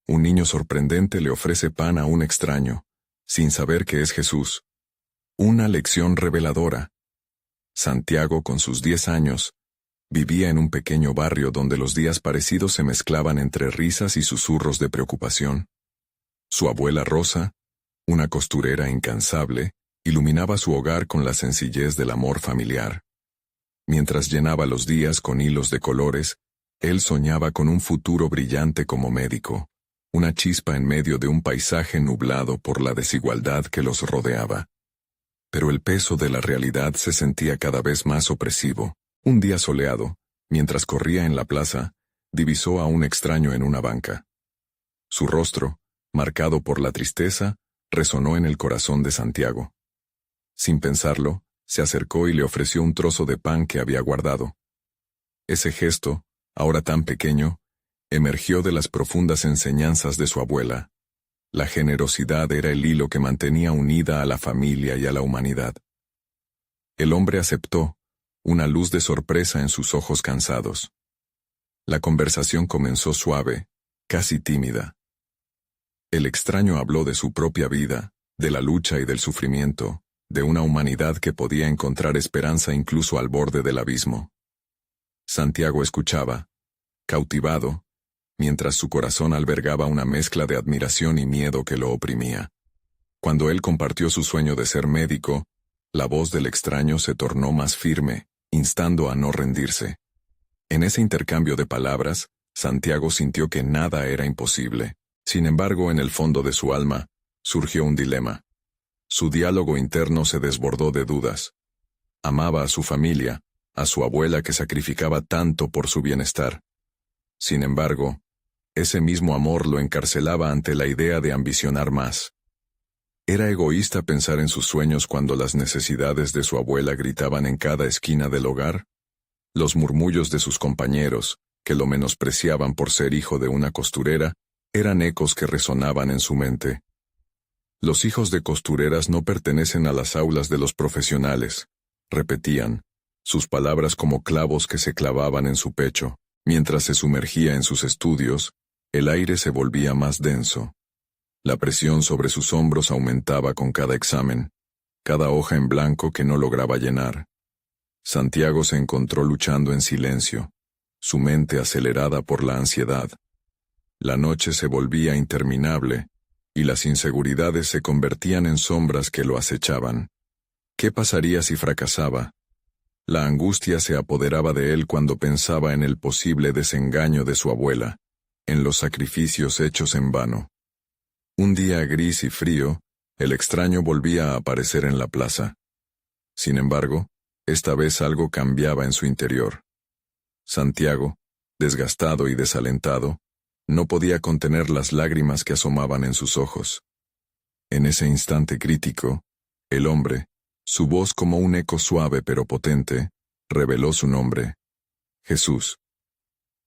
Un niño sorprendente le ofrece pan a un extraño, sin saber que es Jesús. Una lección reveladora. Santiago, con sus 10 años, vivía en un pequeño barrio donde los días parecidos se mezclaban entre risas y susurros de preocupación. Su abuela Rosa, una costurera incansable, iluminaba su hogar con la sencillez del amor familiar. Mientras llenaba los días con hilos de colores, él soñaba con un futuro brillante como médico, una chispa en medio de un paisaje nublado por la desigualdad que los rodeaba. Pero el peso de la realidad se sentía cada vez más opresivo. Un día soleado, mientras corría en la plaza, divisó a un extraño en una banca. Su rostro, marcado por la tristeza, resonó en el corazón de Santiago. Sin pensarlo, se acercó y le ofreció un trozo de pan que había guardado. Ese gesto, ahora tan pequeño, emergió de las profundas enseñanzas de su abuela. La generosidad era el hilo que mantenía unida a la familia y a la humanidad. El hombre aceptó, una luz de sorpresa en sus ojos cansados. La conversación comenzó suave, casi tímida. El extraño habló de su propia vida, de la lucha y del sufrimiento, de una humanidad que podía encontrar esperanza incluso al borde del abismo. Santiago escuchaba, cautivado, mientras su corazón albergaba una mezcla de admiración y miedo que lo oprimía. Cuando él compartió su sueño de ser médico, la voz del extraño se tornó más firme, instando a no rendirse. En ese intercambio de palabras, Santiago sintió que nada era imposible. Sin embargo, en el fondo de su alma, surgió un dilema. Su diálogo interno se desbordó de dudas. Amaba a su familia, a su abuela que sacrificaba tanto por su bienestar. Sin embargo, ese mismo amor lo encarcelaba ante la idea de ambicionar más. Era egoísta pensar en sus sueños cuando las necesidades de su abuela gritaban en cada esquina del hogar. Los murmullos de sus compañeros, que lo menospreciaban por ser hijo de una costurera, eran ecos que resonaban en su mente. Los hijos de costureras no pertenecen a las aulas de los profesionales, repetían, sus palabras como clavos que se clavaban en su pecho. Mientras se sumergía en sus estudios, el aire se volvía más denso. La presión sobre sus hombros aumentaba con cada examen, cada hoja en blanco que no lograba llenar. Santiago se encontró luchando en silencio, su mente acelerada por la ansiedad. La noche se volvía interminable, y las inseguridades se convertían en sombras que lo acechaban. ¿Qué pasaría si fracasaba? La angustia se apoderaba de él cuando pensaba en el posible desengaño de su abuela, en los sacrificios hechos en vano. Un día gris y frío, el extraño volvía a aparecer en la plaza. Sin embargo, esta vez algo cambiaba en su interior. Santiago, desgastado y desalentado, no podía contener las lágrimas que asomaban en sus ojos. En ese instante crítico, el hombre, su voz como un eco suave pero potente, reveló su nombre: Jesús.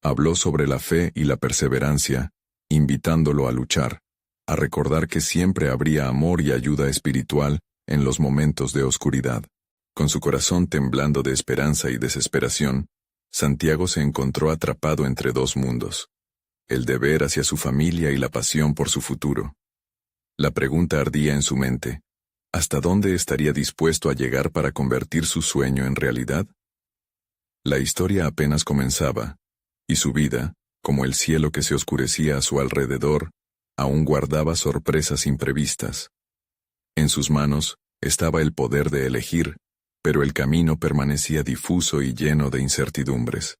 Habló sobre la fe y la perseverancia, invitándolo a luchar, a recordar que siempre habría amor y ayuda espiritual en los momentos de oscuridad. Con su corazón temblando de esperanza y desesperación, Santiago se encontró atrapado entre dos mundos: el deber hacia su familia y la pasión por su futuro. La pregunta ardía en su mente: ¿hasta dónde estaría dispuesto a llegar para convertir su sueño en realidad? La historia apenas comenzaba, y su vida, como el cielo que se oscurecía a su alrededor, aún guardaba sorpresas imprevistas. En sus manos estaba el poder de elegir, pero el camino permanecía difuso y lleno de incertidumbres.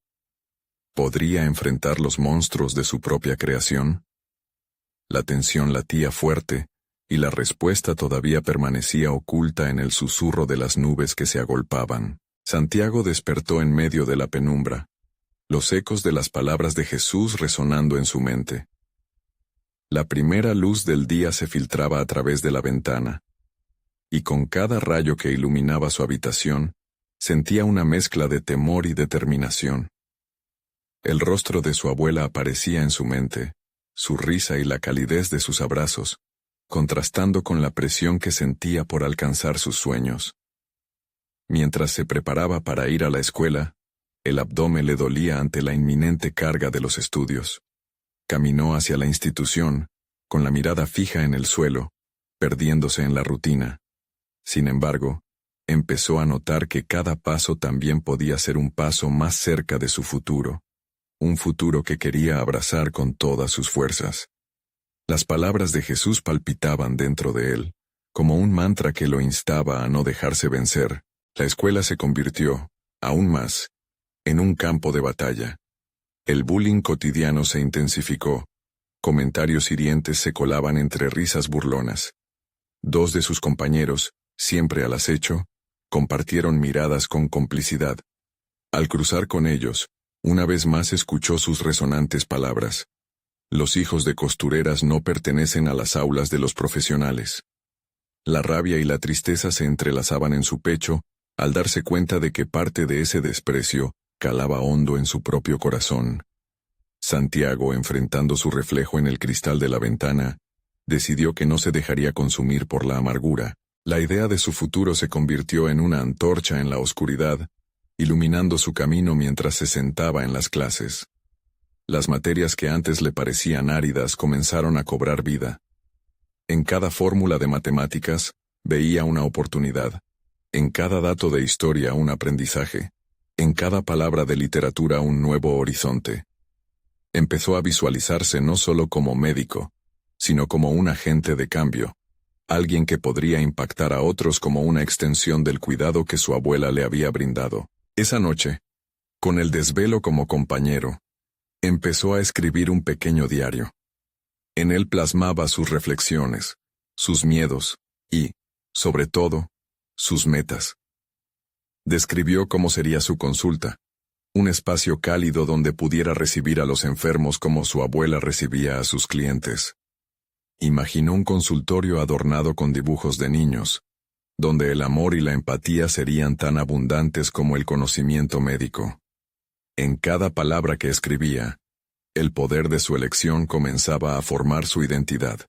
¿Podría enfrentar los monstruos de su propia creación? La tensión latía fuerte, y la respuesta todavía permanecía oculta en el susurro de las nubes que se agolpaban. Santiago despertó en medio de la penumbra, los ecos de las palabras de Jesús resonando en su mente. La primera luz del día se filtraba a través de la ventana, y con cada rayo que iluminaba su habitación, sentía una mezcla de temor y determinación. El rostro de su abuela aparecía en su mente, su risa y la calidez de sus abrazos, contrastando con la presión que sentía por alcanzar sus sueños. Mientras se preparaba para ir a la escuela, el abdomen le dolía ante la inminente carga de los estudios. Caminó hacia la institución, con la mirada fija en el suelo, perdiéndose en la rutina. Sin embargo, empezó a notar que cada paso también podía ser un paso más cerca de su futuro, un futuro que quería abrazar con todas sus fuerzas. Las palabras de Jesús palpitaban dentro de él, como un mantra que lo instaba a no dejarse vencer. La escuela se convirtió, aún más, en un campo de batalla. El bullying cotidiano se intensificó. Comentarios hirientes se colaban entre risas burlonas. Dos de sus compañeros, siempre al acecho, compartieron miradas con complicidad. Al cruzar con ellos, una vez más escuchó sus resonantes palabras. Los hijos de costureras no pertenecen a las aulas de los profesionales. La rabia y la tristeza se entrelazaban en su pecho, al darse cuenta de que parte de ese desprecio calaba hondo en su propio corazón. Santiago, enfrentando su reflejo en el cristal de la ventana, decidió que no se dejaría consumir por la amargura. La idea de su futuro se convirtió en una antorcha en la oscuridad, iluminando su camino mientras se sentaba en las clases. Las materias que antes le parecían áridas comenzaron a cobrar vida. En cada fórmula de matemáticas, veía una oportunidad. En cada dato de historia un aprendizaje. En cada palabra de literatura un nuevo horizonte. Empezó a visualizarse no solo como médico, sino como un agente de cambio, alguien que podría impactar a otros como una extensión del cuidado que su abuela le había brindado. Esa noche, con el desvelo como compañero, empezó a escribir un pequeño diario. En él plasmaba sus reflexiones, sus miedos y, sobre todo, sus metas. Describió cómo sería su consulta, un espacio cálido donde pudiera recibir a los enfermos como su abuela recibía a sus clientes. Imaginó un consultorio adornado con dibujos de niños, donde el amor y la empatía serían tan abundantes como el conocimiento médico. En cada palabra que escribía, el poder de su elección comenzaba a formar su identidad.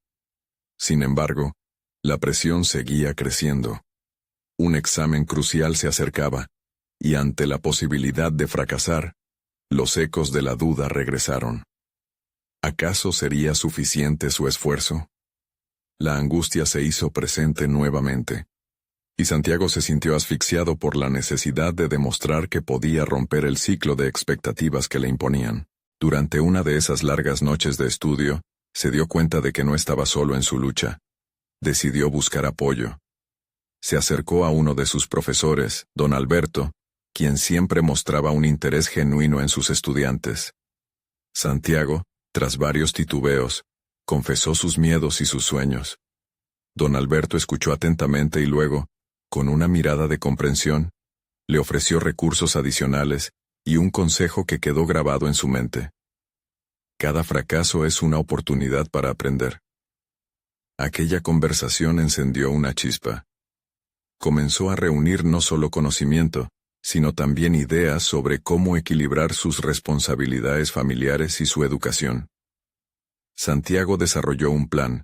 Sin embargo, la presión seguía creciendo. Un examen crucial se acercaba, y ante la posibilidad de fracasar, los ecos de la duda regresaron. ¿Acaso sería suficiente su esfuerzo? La angustia se hizo presente nuevamente, y Santiago se sintió asfixiado por la necesidad de demostrar que podía romper el ciclo de expectativas que le imponían. Durante una de esas largas noches de estudio, se dio cuenta de que no estaba solo en su lucha. Decidió buscar apoyo. Se acercó a uno de sus profesores, don Alberto, quien siempre mostraba un interés genuino en sus estudiantes. Santiago, tras varios titubeos, confesó sus miedos y sus sueños. Don Alberto escuchó atentamente y luego, con una mirada de comprensión, le ofreció recursos adicionales y un consejo que quedó grabado en su mente. Cada fracaso es una oportunidad para aprender. Aquella conversación encendió una chispa. Comenzó a reunir no solo conocimiento, sino también ideas sobre cómo equilibrar sus responsabilidades familiares y su educación. Santiago desarrolló un plan.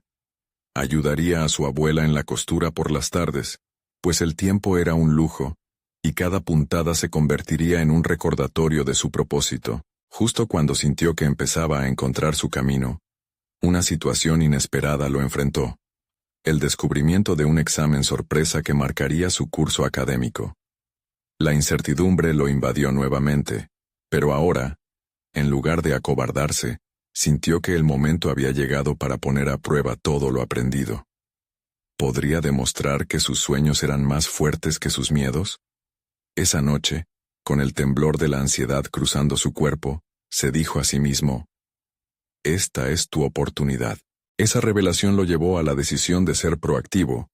Ayudaría a su abuela en la costura por las tardes, pues el tiempo era un lujo, y cada puntada se convertiría en un recordatorio de su propósito. Justo cuando sintió que empezaba a encontrar su camino, una situación inesperada lo enfrentó. El descubrimiento de un examen sorpresa que marcaría su curso académico. La incertidumbre lo invadió nuevamente, pero ahora, en lugar de acobardarse, sintió que el momento había llegado para poner a prueba todo lo aprendido. ¿Podría demostrar que sus sueños eran más fuertes que sus miedos? Esa noche, con el temblor de la ansiedad cruzando su cuerpo, se dijo a sí mismo: «Esta es tu oportunidad». Esa revelación lo llevó a la decisión de ser proactivo.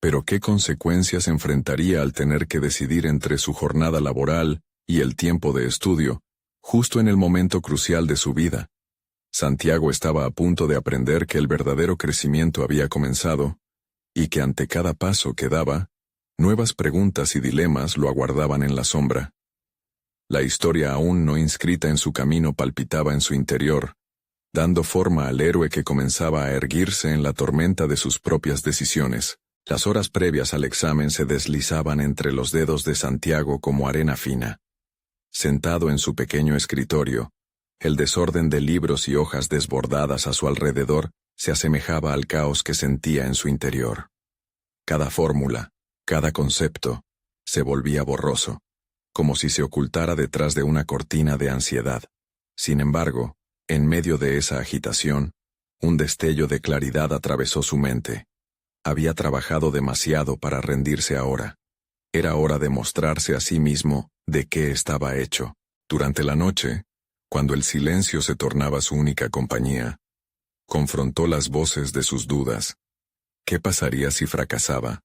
Pero ¿qué consecuencias enfrentaría al tener que decidir entre su jornada laboral y el tiempo de estudio, justo en el momento crucial de su vida? Santiago estaba a punto de aprender que el verdadero crecimiento había comenzado, y que ante cada paso que daba, nuevas preguntas y dilemas lo aguardaban en la sombra. La historia aún no inscrita en su camino palpitaba en su interior, dando forma al héroe que comenzaba a erguirse en la tormenta de sus propias decisiones. Las horas previas al examen se deslizaban entre los dedos de Santiago como arena fina. Sentado en su pequeño escritorio, El desorden de libros y hojas desbordadas a su alrededor se asemejaba al caos que sentía en su interior. Cada fórmula, cada concepto, se volvía borroso, como si se ocultara detrás de una cortina de ansiedad. Sin embargo, en medio de esa agitación, un destello de claridad atravesó su mente. Había trabajado demasiado para rendirse ahora. Era hora de mostrarse a sí mismo de qué estaba hecho. Durante la noche, cuando el silencio se tornaba su única compañía, confrontó las voces de sus dudas. ¿Qué pasaría si fracasaba?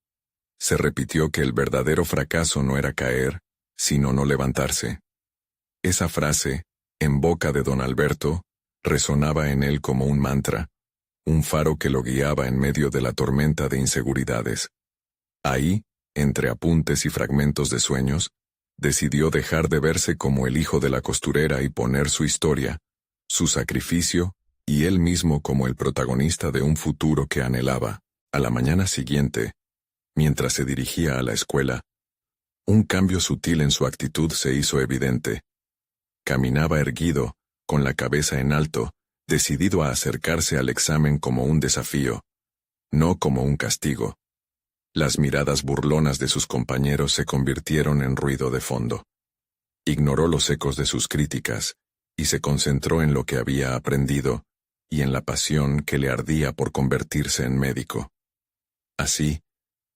Se repitió que el verdadero fracaso no era caer, sino no levantarse. Esa frase, en boca de don Alberto, resonaba en él como un mantra, un faro que lo guiaba en medio de la tormenta de inseguridades. Ahí, entre apuntes y fragmentos de sueños, decidió dejar de verse como el hijo de la costurera y poner su historia, su sacrificio, y él mismo como el protagonista de un futuro que anhelaba. A la mañana siguiente, mientras se dirigía a la escuela, un cambio sutil en su actitud se hizo evidente. Caminaba erguido, con la cabeza en alto, decidido a acercarse al examen como un desafío, no como un castigo. Las miradas burlonas de sus compañeros se convirtieron en ruido de fondo. Ignoró los ecos de sus críticas, y se concentró en lo que había aprendido, y en la pasión que le ardía por convertirse en médico. Así,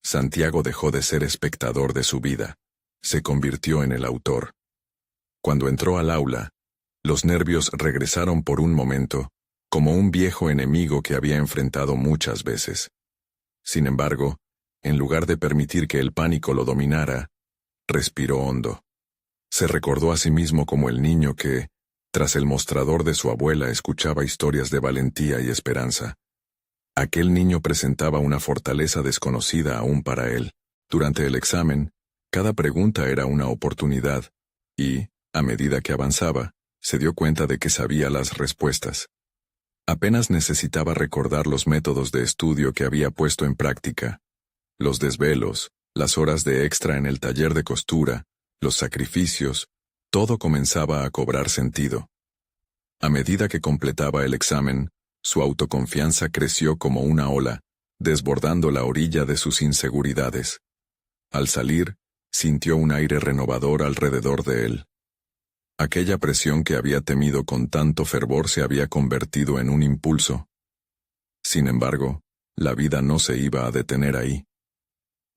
Santiago dejó de ser espectador de su vida, se convirtió en el autor. Cuando entró al aula, los nervios regresaron por un momento, como un viejo enemigo que había enfrentado muchas veces. Sin embargo, en lugar de permitir que el pánico lo dominara, respiró hondo. Se recordó a sí mismo como el niño que, tras el mostrador de su abuela, escuchaba historias de valentía y esperanza. Aquel niño presentaba una fortaleza desconocida aún para él. Durante el examen, cada pregunta era una oportunidad, y, a medida que avanzaba, se dio cuenta de que sabía las respuestas. Apenas necesitaba recordar los métodos de estudio que había puesto en práctica. Los desvelos, las horas de extra en el taller de costura, los sacrificios, todo comenzaba a cobrar sentido. A medida que completaba el examen, su autoconfianza creció como una ola, desbordando la orilla de sus inseguridades. Al salir, sintió un aire renovador alrededor de él. Aquella presión que había temido con tanto fervor se había convertido en un impulso. Sin embargo, la vida no se iba a detener ahí.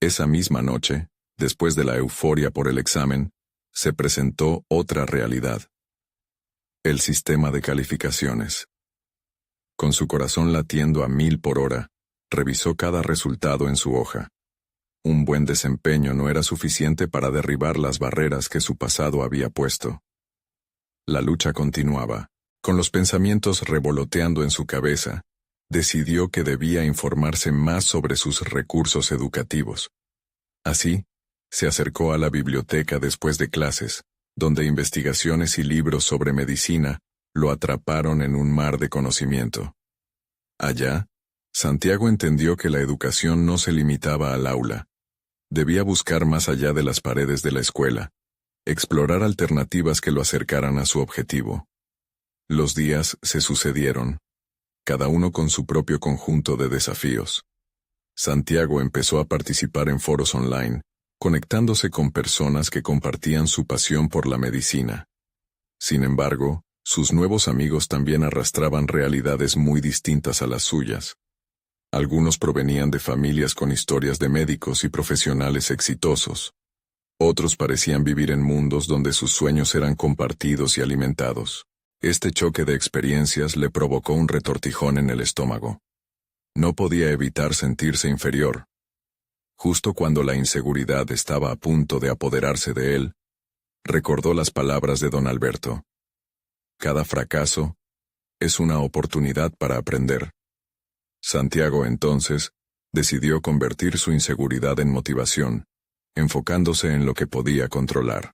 Esa misma noche, después de la euforia por el examen, se presentó otra realidad. El sistema de calificaciones. Con su corazón latiendo a 1000 por hora, revisó cada resultado en su hoja. Un buen desempeño no era suficiente para derribar las barreras que su pasado había puesto. La lucha continuaba. Con los pensamientos revoloteando en su cabeza, decidió que debía informarse más sobre sus recursos educativos. Así, se acercó a la biblioteca después de clases, donde investigaciones y libros sobre medicina lo atraparon en un mar de conocimiento. Allá, Santiago entendió que la educación no se limitaba al aula. Debía buscar más allá de las paredes de la escuela, explorar alternativas que lo acercaran a su objetivo. Los días se sucedieron, cada uno con su propio conjunto de desafíos. Santiago empezó a participar en foros online, conectándose con personas que compartían su pasión por la medicina. Sin embargo, sus nuevos amigos también arrastraban realidades muy distintas a las suyas. Algunos provenían de familias con historias de médicos y profesionales exitosos. Otros parecían vivir en mundos donde sus sueños eran compartidos y alimentados. Este choque de experiencias le provocó un retortijón en el estómago. No podía evitar sentirse inferior. Justo cuando la inseguridad estaba a punto de apoderarse de él, recordó las palabras de don Alberto. Cada fracaso es una oportunidad para aprender. Santiago, entonces, decidió convertir su inseguridad en motivación, enfocándose en lo que podía controlar.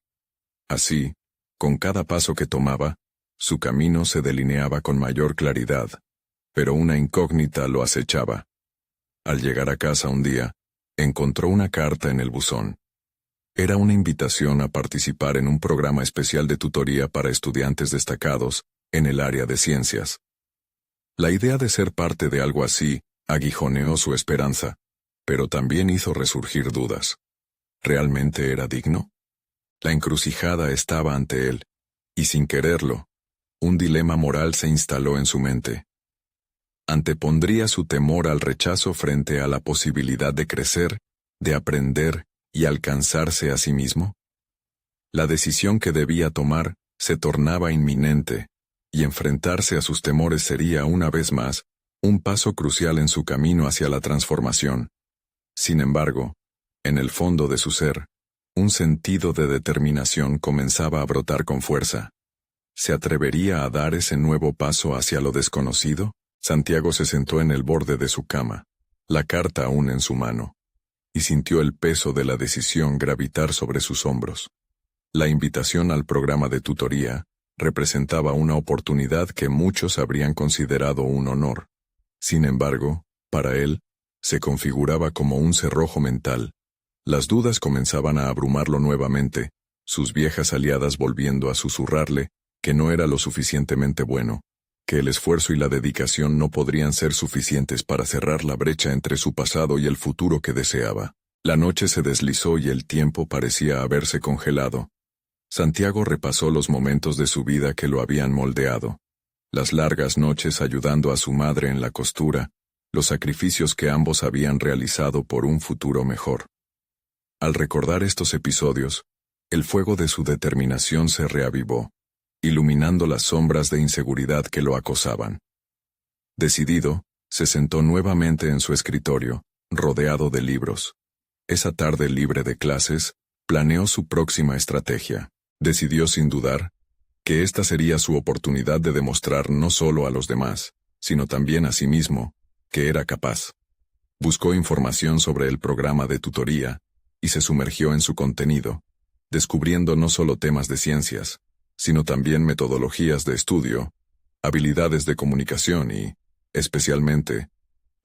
Así, con cada paso que tomaba, su camino se delineaba con mayor claridad, pero una incógnita lo acechaba. Al llegar a casa un día, encontró una carta en el buzón. Era una invitación a participar en un programa especial de tutoría para estudiantes destacados, en el área de ciencias. La idea de ser parte de algo así aguijoneó su esperanza, pero también hizo resurgir dudas. ¿Realmente era digno? La encrucijada estaba ante él, y sin quererlo, un dilema moral se instaló en su mente. ¿Antepondría su temor al rechazo frente a la posibilidad de crecer, de aprender y alcanzarse a sí mismo? La decisión que debía tomar se tornaba inminente, y enfrentarse a sus temores sería una vez más un paso crucial en su camino hacia la transformación. Sin embargo, en el fondo de su ser, un sentido de determinación comenzaba a brotar con fuerza. ¿Se atrevería a dar ese nuevo paso hacia lo desconocido? Santiago se sentó en el borde de su cama, la carta aún en su mano, y sintió el peso de la decisión gravitar sobre sus hombros. La invitación al programa de tutoría representaba una oportunidad que muchos habrían considerado un honor. Sin embargo, para él, se configuraba como un cerrojo mental. Las dudas comenzaban a abrumarlo nuevamente, sus viejas aliadas volviendo a susurrarle que no era lo suficientemente bueno, que el esfuerzo y la dedicación no podrían ser suficientes para cerrar la brecha entre su pasado y el futuro que deseaba. La noche se deslizó y el tiempo parecía haberse congelado. Santiago repasó los momentos de su vida que lo habían moldeado. Las largas noches ayudando a su madre en la costura, los sacrificios que ambos habían realizado por un futuro mejor. Al recordar estos episodios, el fuego de su determinación se reavivó, iluminando las sombras de inseguridad que lo acosaban. Decidido, se sentó nuevamente en su escritorio, rodeado de libros. Esa tarde libre de clases, planeó su próxima estrategia. Decidió sin dudar que esta sería su oportunidad de demostrar no solo a los demás, sino también a sí mismo, que era capaz. Buscó información sobre el programa de tutoría y se sumergió en su contenido, descubriendo no solo temas de ciencias, sino también metodologías de estudio, habilidades de comunicación y, especialmente,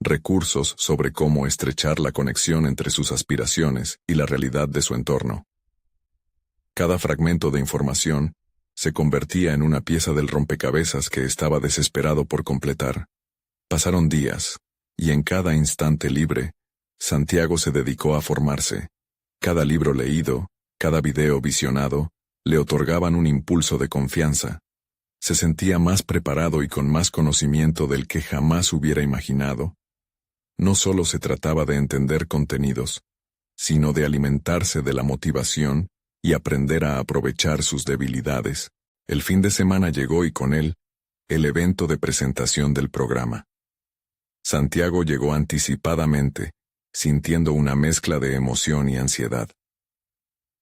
recursos sobre cómo estrechar la conexión entre sus aspiraciones y la realidad de su entorno. Cada fragmento de información se convertía en una pieza del rompecabezas que estaba desesperado por completar. Pasaron días, y en cada instante libre, Santiago se dedicó a formarse. Cada libro leído, cada video visionado, le otorgaban un impulso de confianza. Se sentía más preparado y con más conocimiento del que jamás hubiera imaginado. No solo se trataba de entender contenidos, sino de alimentarse de la motivación y aprender a aprovechar sus debilidades. El fin de semana llegó y con él, el evento de presentación del programa. Santiago llegó anticipadamente, sintiendo una mezcla de emoción y ansiedad.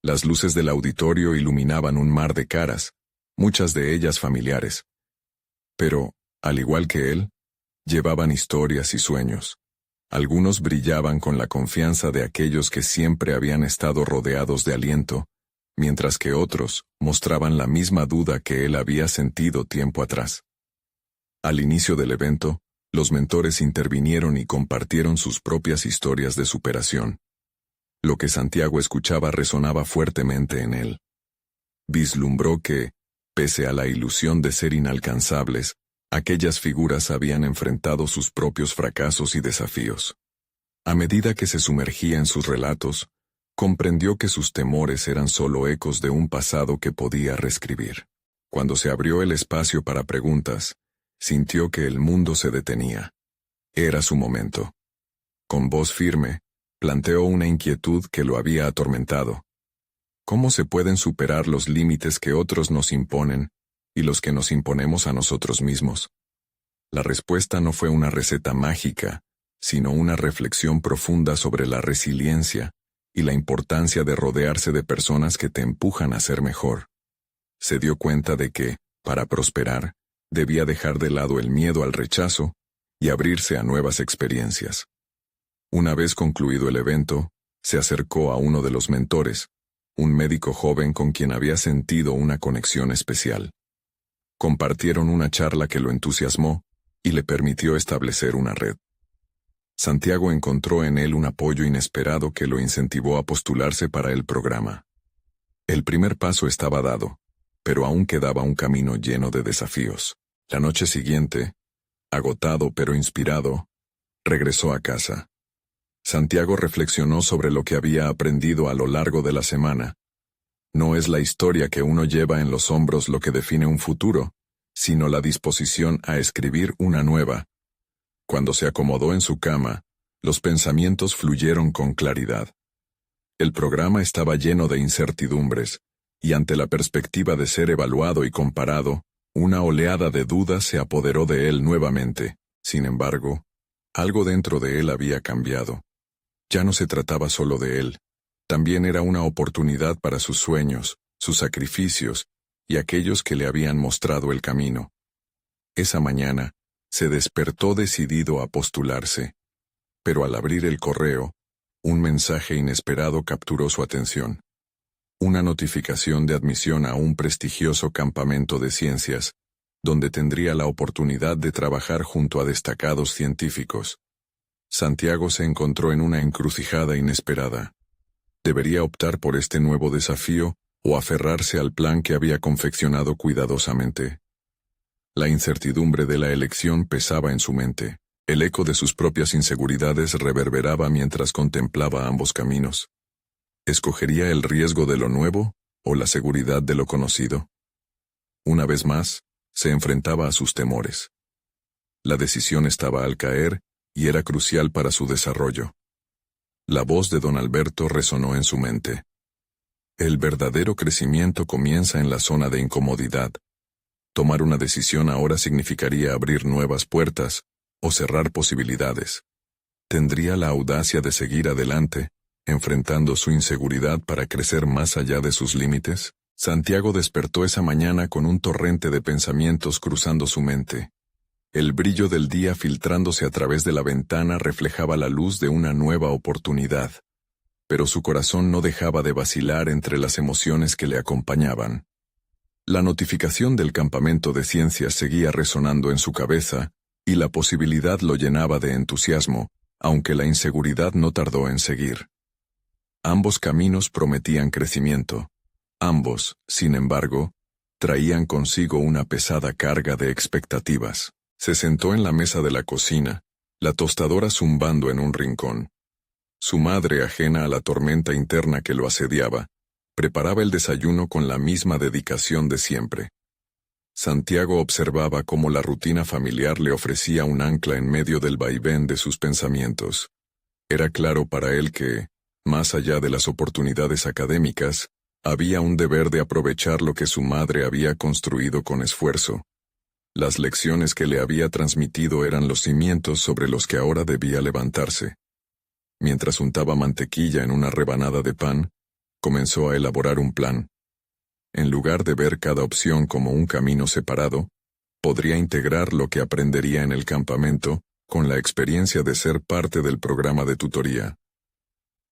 Las luces del auditorio iluminaban un mar de caras, muchas de ellas familiares. Pero, al igual que él, llevaban historias y sueños. Algunos brillaban con la confianza de aquellos que siempre habían estado rodeados de aliento, mientras que otros mostraban la misma duda que él había sentido tiempo atrás. Al inicio del evento, los mentores intervinieron y compartieron sus propias historias de superación. Lo que Santiago escuchaba resonaba fuertemente en él. Vislumbró que, pese a la ilusión de ser inalcanzables, aquellas figuras habían enfrentado sus propios fracasos y desafíos. A medida que se sumergía en sus relatos, comprendió que sus temores eran solo ecos de un pasado que podía reescribir. Cuando se abrió el espacio para preguntas, sintió que el mundo se detenía. Era su momento. Con voz firme, planteó una inquietud que lo había atormentado. ¿Cómo se pueden superar los límites que otros nos imponen y los que nos imponemos a nosotros mismos? La respuesta no fue una receta mágica, sino una reflexión profunda sobre la resiliencia y la importancia de rodearse de personas que te empujan a ser mejor. Se dio cuenta de que, para prosperar, debía dejar de lado el miedo al rechazo y abrirse a nuevas experiencias. Una vez concluido el evento, se acercó a uno de los mentores, un médico joven con quien había sentido una conexión especial. Compartieron una charla que lo entusiasmó y le permitió establecer una red. Santiago encontró en él un apoyo inesperado que lo incentivó a postularse para el programa. El primer paso estaba dado. pero aún quedaba un camino lleno de desafíos. La noche siguiente, agotado pero inspirado, regresó a casa. Santiago reflexionó sobre lo que había aprendido a lo largo de la semana. No es la historia que uno lleva en los hombros lo que define un futuro, sino la disposición a escribir una nueva. Cuando se acomodó en su cama, los pensamientos fluyeron con claridad. El programa estaba lleno de incertidumbres, y ante la perspectiva de ser evaluado y comparado, una oleada de dudas se apoderó de él nuevamente. Sin embargo, algo dentro de él había cambiado. Ya no se trataba solo de él, también era una oportunidad para sus sueños, sus sacrificios, y aquellos que le habían mostrado el camino. Esa mañana, se despertó decidido a postularse. Pero al abrir el correo, un mensaje inesperado capturó su atención. Una notificación de admisión a un prestigioso campamento de ciencias, donde tendría la oportunidad de trabajar junto a destacados científicos. Santiago se encontró en una encrucijada inesperada. ¿Debería optar por este nuevo desafío o aferrarse al plan que había confeccionado cuidadosamente? La incertidumbre de la elección pesaba en su mente. El eco de sus propias inseguridades reverberaba mientras contemplaba ambos caminos. ¿Escogería el riesgo de lo nuevo o la seguridad de lo conocido? Una vez más, se enfrentaba a sus temores. La decisión estaba al caer y era crucial para su desarrollo. La voz de don Alberto resonó en su mente. El verdadero crecimiento comienza en la zona de incomodidad. Tomar una decisión ahora significaría abrir nuevas puertas o cerrar posibilidades. ¿Tendría la audacia de seguir adelante, enfrentando su inseguridad para crecer más allá de sus límites? Santiago despertó esa mañana con un torrente de pensamientos cruzando su mente. El brillo del día filtrándose a través de la ventana reflejaba la luz de una nueva oportunidad. Pero su corazón no dejaba de vacilar entre las emociones que le acompañaban. La notificación del campamento de ciencias seguía resonando en su cabeza, y la posibilidad lo llenaba de entusiasmo, aunque la inseguridad no tardó en seguir. Ambos caminos prometían crecimiento. Ambos, sin embargo, traían consigo una pesada carga de expectativas. Se sentó en la mesa de la cocina, la tostadora zumbando en un rincón. Su madre, ajena a la tormenta interna que lo asediaba, preparaba el desayuno con la misma dedicación de siempre. Santiago observaba cómo la rutina familiar le ofrecía un ancla en medio del vaivén de sus pensamientos. Era claro para él que, más allá de las oportunidades académicas, había un deber de aprovechar lo que su madre había construido con esfuerzo. Las lecciones que le había transmitido eran los cimientos sobre los que ahora debía levantarse. Mientras untaba mantequilla en una rebanada de pan, comenzó a elaborar un plan. En lugar de ver cada opción como un camino separado, podría integrar lo que aprendería en el campamento con la experiencia de ser parte del programa de tutoría.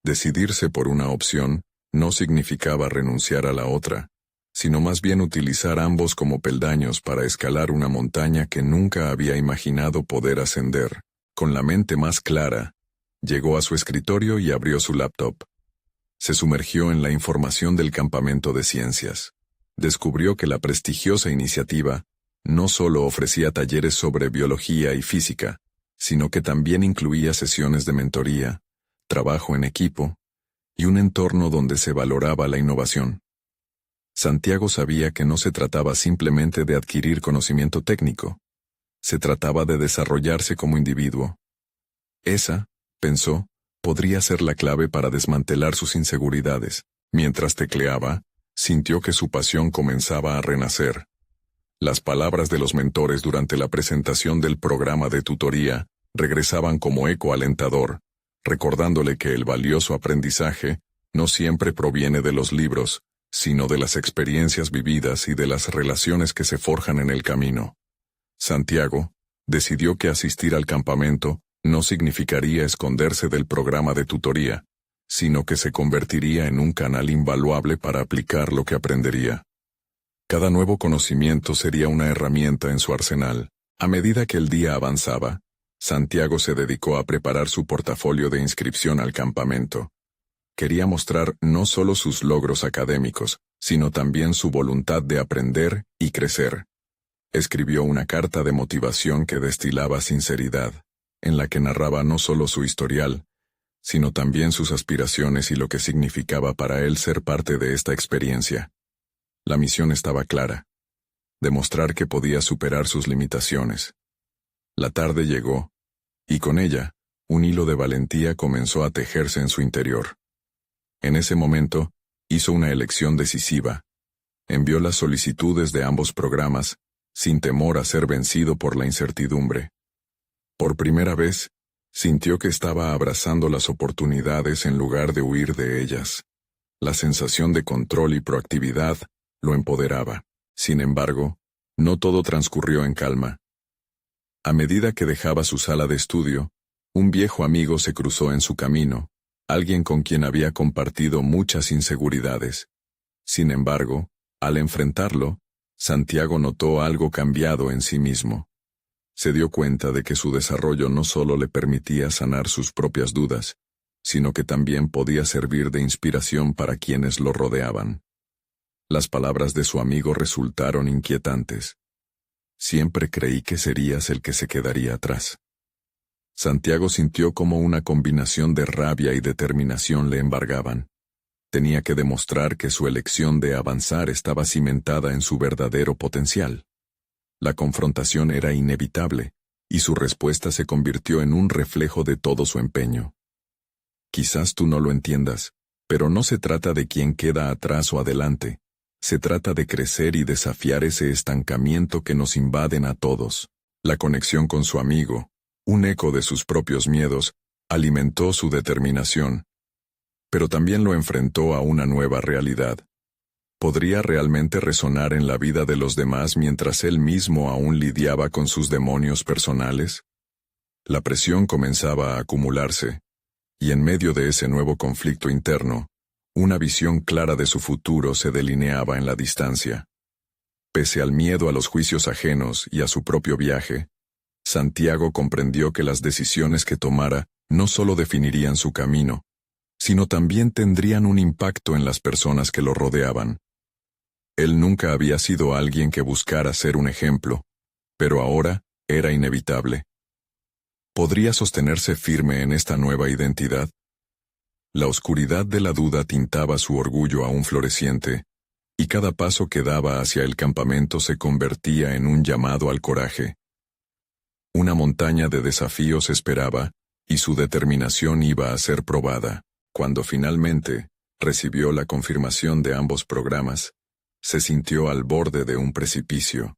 Decidirse por una opción no significaba renunciar a la otra, sino más bien utilizar ambos como peldaños para escalar una montaña que nunca había imaginado poder ascender. Con la mente más clara, llegó a su escritorio y abrió su laptop. Se sumergió en la información del campamento de ciencias. Descubrió que la prestigiosa iniciativa no solo ofrecía talleres sobre biología y física, sino que también incluía sesiones de mentoría, trabajo en equipo y un entorno donde se valoraba la innovación. Santiago sabía que no se trataba simplemente de adquirir conocimiento técnico. Se trataba de desarrollarse como individuo. Esa, pensó, podría ser la clave para desmantelar sus inseguridades. Mientras tecleaba, sintió que su pasión comenzaba a renacer. Las palabras de los mentores durante la presentación del programa de tutoría regresaban como eco alentador, recordándole que el valioso aprendizaje no siempre proviene de los libros, sino de las experiencias vividas y de las relaciones que se forjan en el camino. Santiago decidió que asistir al campamento no significaría esconderse del programa de tutoría, sino que se convertiría en un canal invaluable para aplicar lo que aprendería. Cada nuevo conocimiento sería una herramienta en su arsenal. A medida que el día avanzaba, Santiago se dedicó a preparar su portafolio de inscripción al campamento. Quería mostrar no solo sus logros académicos, sino también su voluntad de aprender y crecer. Escribió una carta de motivación que destilaba sinceridad, en la que narraba no solo su historial, sino también sus aspiraciones y lo que significaba para él ser parte de esta experiencia. La misión estaba clara: demostrar que podía superar sus limitaciones. La tarde llegó, y con ella, un hilo de valentía comenzó a tejerse en su interior. En ese momento, hizo una elección decisiva. Envió las solicitudes de ambos programas, sin temor a ser vencido por la incertidumbre. Por primera vez, sintió que estaba abrazando las oportunidades en lugar de huir de ellas. La sensación de control y proactividad lo empoderaba. Sin embargo, no todo transcurrió en calma. A medida que dejaba su sala de estudio, un viejo amigo se cruzó en su camino, alguien con quien había compartido muchas inseguridades. Sin embargo, al enfrentarlo, Santiago notó algo cambiado en sí mismo. Se dio cuenta de que su desarrollo no solo le permitía sanar sus propias dudas, sino que también podía servir de inspiración para quienes lo rodeaban. Las palabras de su amigo resultaron inquietantes. Siempre creí que serías el que se quedaría atrás. Santiago sintió como una combinación de rabia y determinación le embargaban. Tenía que demostrar que su elección de avanzar estaba cimentada en su verdadero potencial. La confrontación era inevitable, y su respuesta se convirtió en un reflejo de todo su empeño. Quizás tú no lo entiendas, pero no se trata de quién queda atrás o adelante. Se trata de crecer y desafiar ese estancamiento que nos invaden a todos. La conexión con su amigo, un eco de sus propios miedos, alimentó su determinación. Pero también lo enfrentó a una nueva realidad. ¿Podría realmente resonar en la vida de los demás mientras él mismo aún lidiaba con sus demonios personales? La presión comenzaba a acumularse, y en medio de ese nuevo conflicto interno, una visión clara de su futuro se delineaba en la distancia. Pese al miedo a los juicios ajenos y a su propio viaje, Santiago comprendió que las decisiones que tomara no solo definirían su camino, sino también tendrían un impacto en las personas que lo rodeaban. Él nunca había sido alguien que buscara ser un ejemplo, pero ahora era inevitable. ¿Podría sostenerse firme en esta nueva identidad? La oscuridad de la duda tintaba su orgullo aún floreciente, y cada paso que daba hacia el campamento se convertía en un llamado al coraje. Una montaña de desafíos esperaba, y su determinación iba a ser probada. Cuando finalmente recibió la confirmación de ambos programas, se sintió al borde de un precipicio.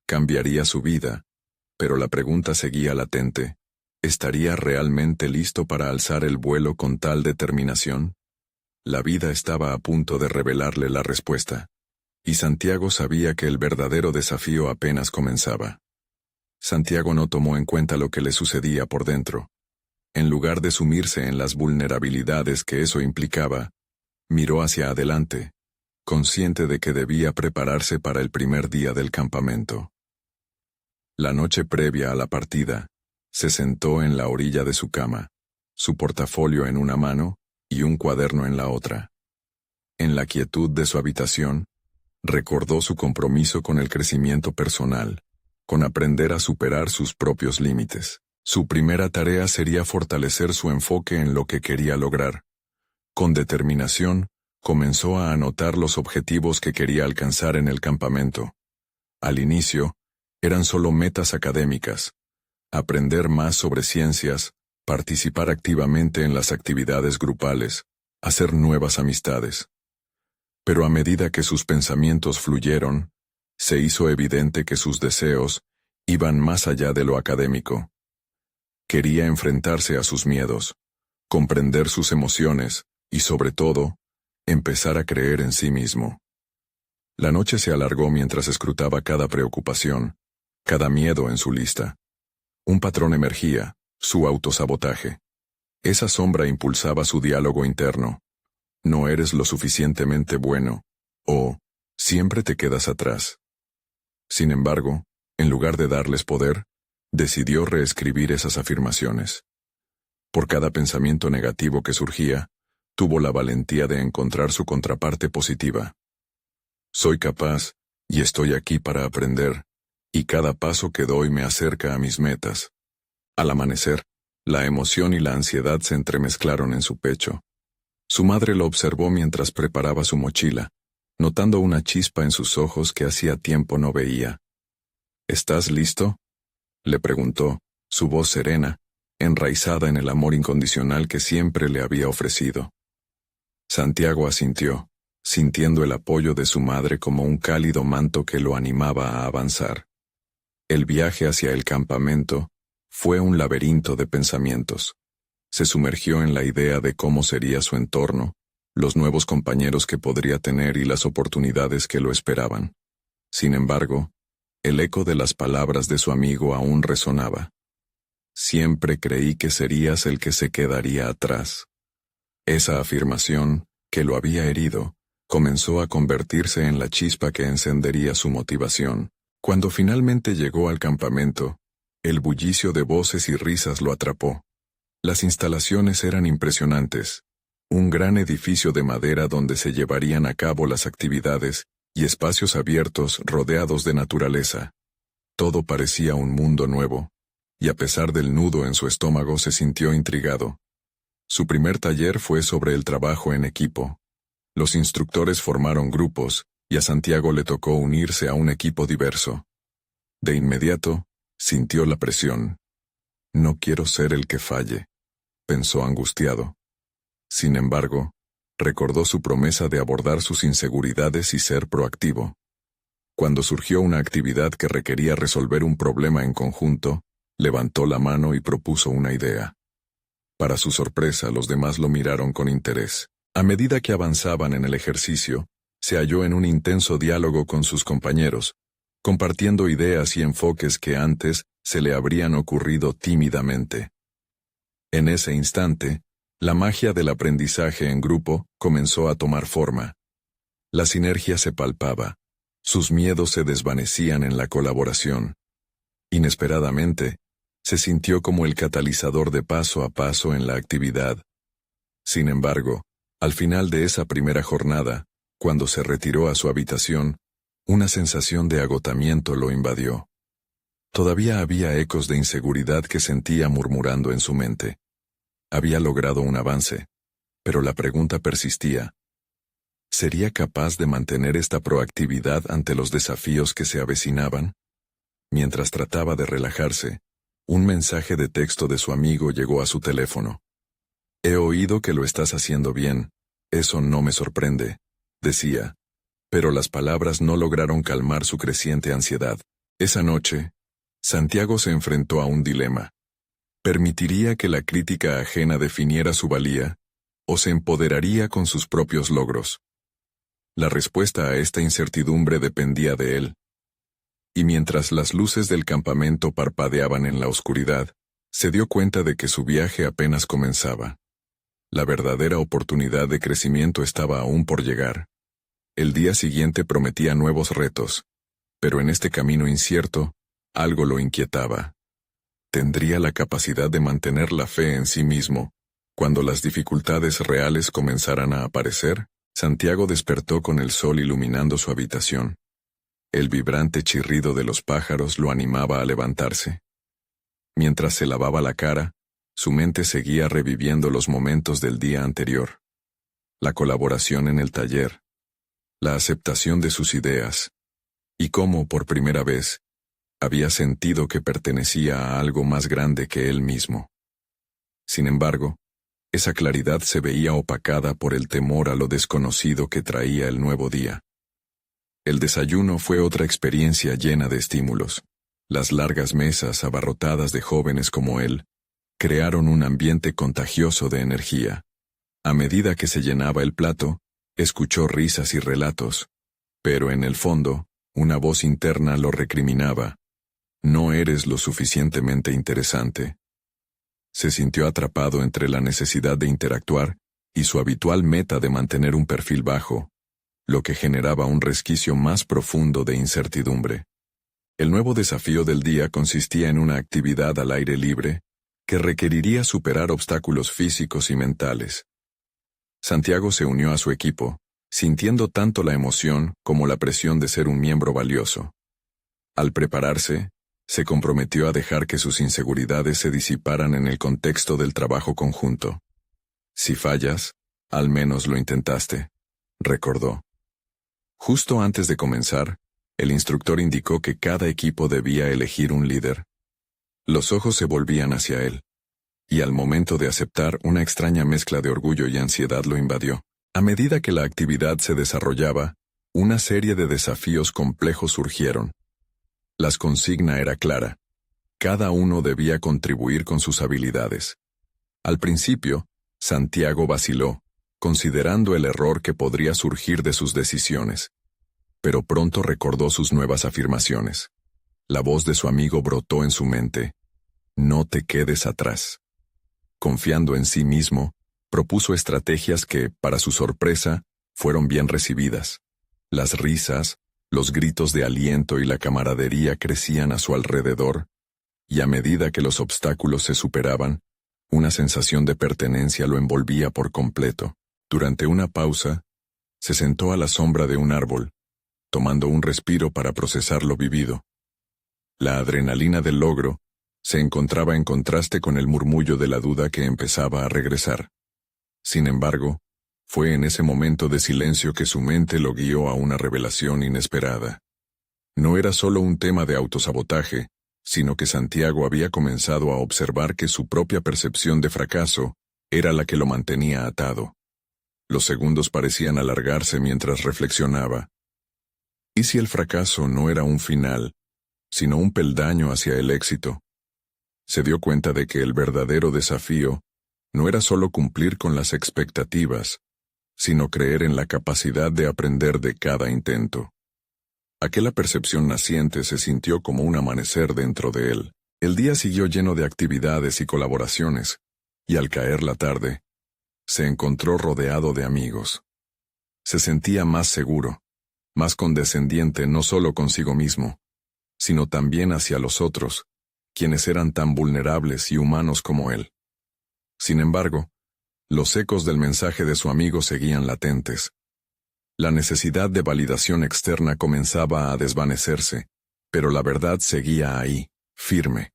Cambiaría su vida, pero la pregunta seguía latente: ¿estaría realmente listo para alzar el vuelo con tal determinación? La vida estaba a punto de revelarle la respuesta, y Santiago sabía que el verdadero desafío apenas comenzaba. Santiago no tomó en cuenta lo que le sucedía por dentro. En lugar de sumirse en las vulnerabilidades que eso implicaba, miró hacia adelante, consciente de que debía prepararse para el primer día del campamento. La noche previa a la partida, se sentó en la orilla de su cama, su portafolio en una mano y un cuaderno en la otra. En la quietud de su habitación, recordó su compromiso con el crecimiento personal, con aprender a superar sus propios límites. Su primera tarea sería fortalecer su enfoque en lo que quería lograr. Con determinación, comenzó a anotar los objetivos que quería alcanzar en el campamento. Al inicio, eran solo metas académicas: aprender más sobre ciencias, participar activamente en las actividades grupales, hacer nuevas amistades. Pero a medida que sus pensamientos fluyeron, se hizo evidente que sus deseos iban más allá de lo académico. Quería enfrentarse a sus miedos, comprender sus emociones y, sobre todo, empezar a creer en sí mismo. La noche se alargó mientras escrutaba cada preocupación, cada miedo en su lista. Un patrón emergía: su autosabotaje. Esa sombra impulsaba su diálogo interno: no eres lo suficientemente bueno, o siempre te quedas atrás. Sin embargo, en lugar de darles poder, decidió reescribir esas afirmaciones. Por cada pensamiento negativo que surgía, tuvo la valentía de encontrar su contraparte positiva. Soy capaz, y estoy aquí para aprender, y cada paso que doy me acerca a mis metas. Al amanecer, la emoción y la ansiedad se entremezclaron en su pecho. Su madre lo observó mientras preparaba su mochila, notando una chispa en sus ojos que hacía tiempo no veía. ¿Estás listo?, le preguntó, su voz serena, enraizada en el amor incondicional que siempre le había ofrecido. Santiago asintió, sintiendo el apoyo de su madre como un cálido manto que lo animaba a avanzar. El viaje hacia el campamento fue un laberinto de pensamientos. Se sumergió en la idea de cómo sería su entorno, los nuevos compañeros que podría tener y las oportunidades que lo esperaban. Sin embargo, el eco de las palabras de su amigo aún resonaba. Siempre creí que serías el que se quedaría atrás. Esa afirmación, que lo había herido, comenzó a convertirse en la chispa que encendería su motivación. Cuando finalmente llegó al campamento, el bullicio de voces y risas lo atrapó. Las instalaciones eran impresionantes. Un gran edificio de madera donde se llevarían a cabo las actividades y espacios abiertos rodeados de naturaleza. Todo parecía un mundo nuevo, y a pesar del nudo en su estómago se sintió intrigado. Su primer taller fue sobre el trabajo en equipo. Los instructores formaron grupos, y a Santiago le tocó unirse a un equipo diverso. De inmediato, sintió la presión. No quiero ser el que falle, pensó angustiado. Sin embargo, recordó su promesa de abordar sus inseguridades y ser proactivo. Cuando surgió una actividad que requería resolver un problema en conjunto, levantó la mano y propuso una idea. Para su sorpresa, los demás lo miraron con interés. A medida que avanzaban en el ejercicio, se halló en un intenso diálogo con sus compañeros, compartiendo ideas y enfoques que antes se le habrían ocurrido tímidamente. En ese instante, la magia del aprendizaje en grupo comenzó a tomar forma. La sinergia se palpaba, sus miedos se desvanecían en la colaboración. Inesperadamente, se sintió como el catalizador de paso a paso en la actividad. Sin embargo, al final de esa primera jornada, cuando se retiró a su habitación, una sensación de agotamiento lo invadió. Todavía había ecos de inseguridad que sentía murmurando en su mente. Había logrado un avance, pero la pregunta persistía. ¿Sería capaz de mantener esta proactividad ante los desafíos que se avecinaban? Mientras trataba de relajarse, un mensaje de texto de su amigo llegó a su teléfono. He oído que lo estás haciendo bien, eso no me sorprende, decía, pero las palabras no lograron calmar su creciente ansiedad. Esa noche, Santiago se enfrentó a un dilema. ¿Permitiría que la crítica ajena definiera su valía, o se empoderaría con sus propios logros? La respuesta a esta incertidumbre dependía de él. Y mientras las luces del campamento parpadeaban en la oscuridad, se dio cuenta de que su viaje apenas comenzaba. La verdadera oportunidad de crecimiento estaba aún por llegar. El día siguiente prometía nuevos retos, pero en este camino incierto, algo lo inquietaba. ¿Tendría la capacidad de mantener la fe en sí mismo cuando las dificultades reales comenzaran a aparecer? Santiago despertó con el sol iluminando su habitación. El vibrante chirrido de los pájaros lo animaba a levantarse. Mientras se lavaba la cara, su mente seguía reviviendo los momentos del día anterior. La colaboración en el taller, la aceptación de sus ideas, y cómo, por primera vez, había sentido que pertenecía a algo más grande que él mismo. Sin embargo, esa claridad se veía opacada por el temor a lo desconocido que traía el nuevo día. El desayuno fue otra experiencia llena de estímulos. Las largas mesas abarrotadas de jóvenes como él crearon un ambiente contagioso de energía. A medida que se llenaba el plato, escuchó risas y relatos, pero en el fondo, una voz interna lo recriminaba. No eres lo suficientemente interesante. Se sintió atrapado entre la necesidad de interactuar y su habitual meta de mantener un perfil bajo, lo que generaba un resquicio más profundo de incertidumbre. El nuevo desafío del día consistía en una actividad al aire libre que requeriría superar obstáculos físicos y mentales. Santiago se unió a su equipo, sintiendo tanto la emoción como la presión de ser un miembro valioso. Al prepararse, se comprometió a dejar que sus inseguridades se disiparan en el contexto del trabajo conjunto. Si fallas, al menos lo intentaste, recordó. Justo antes de comenzar, el instructor indicó que cada equipo debía elegir un líder. Los ojos se volvían hacia él, y al momento de aceptar, una extraña mezcla de orgullo y ansiedad lo invadió. A medida que la actividad se desarrollaba, una serie de desafíos complejos surgieron. La consigna era clara. Cada uno debía contribuir con sus habilidades. Al principio, Santiago vaciló, considerando el error que podría surgir de sus decisiones. Pero pronto recordó sus nuevas afirmaciones. La voz de su amigo brotó en su mente. No te quedes atrás. Confiando en sí mismo, propuso estrategias que, para su sorpresa, fueron bien recibidas. Las risas, los gritos de aliento y la camaradería crecían a su alrededor, y a medida que los obstáculos se superaban, una sensación de pertenencia lo envolvía por completo. Durante una pausa, se sentó a la sombra de un árbol, tomando un respiro para procesar lo vivido. La adrenalina del logro se encontraba en contraste con el murmullo de la duda que empezaba a regresar. Sin embargo, fue en ese momento de silencio que su mente lo guió a una revelación inesperada. No era solo un tema de autosabotaje, sino que Santiago había comenzado a observar que su propia percepción de fracaso era la que lo mantenía atado. Los segundos parecían alargarse mientras reflexionaba. ¿Y si el fracaso no era un final, sino un peldaño hacia el éxito? Se dio cuenta de que el verdadero desafío no era solo cumplir con las expectativas, sino creer en la capacidad de aprender de cada intento. Aquella percepción naciente se sintió como un amanecer dentro de él. El día siguió lleno de actividades y colaboraciones, y al caer la tarde, se encontró rodeado de amigos. Se sentía más seguro, más condescendiente no solo consigo mismo, sino también hacia los otros, quienes eran tan vulnerables y humanos como él. Sin embargo, los ecos del mensaje de su amigo seguían latentes. La necesidad de validación externa comenzaba a desvanecerse, pero la verdad seguía ahí, firme.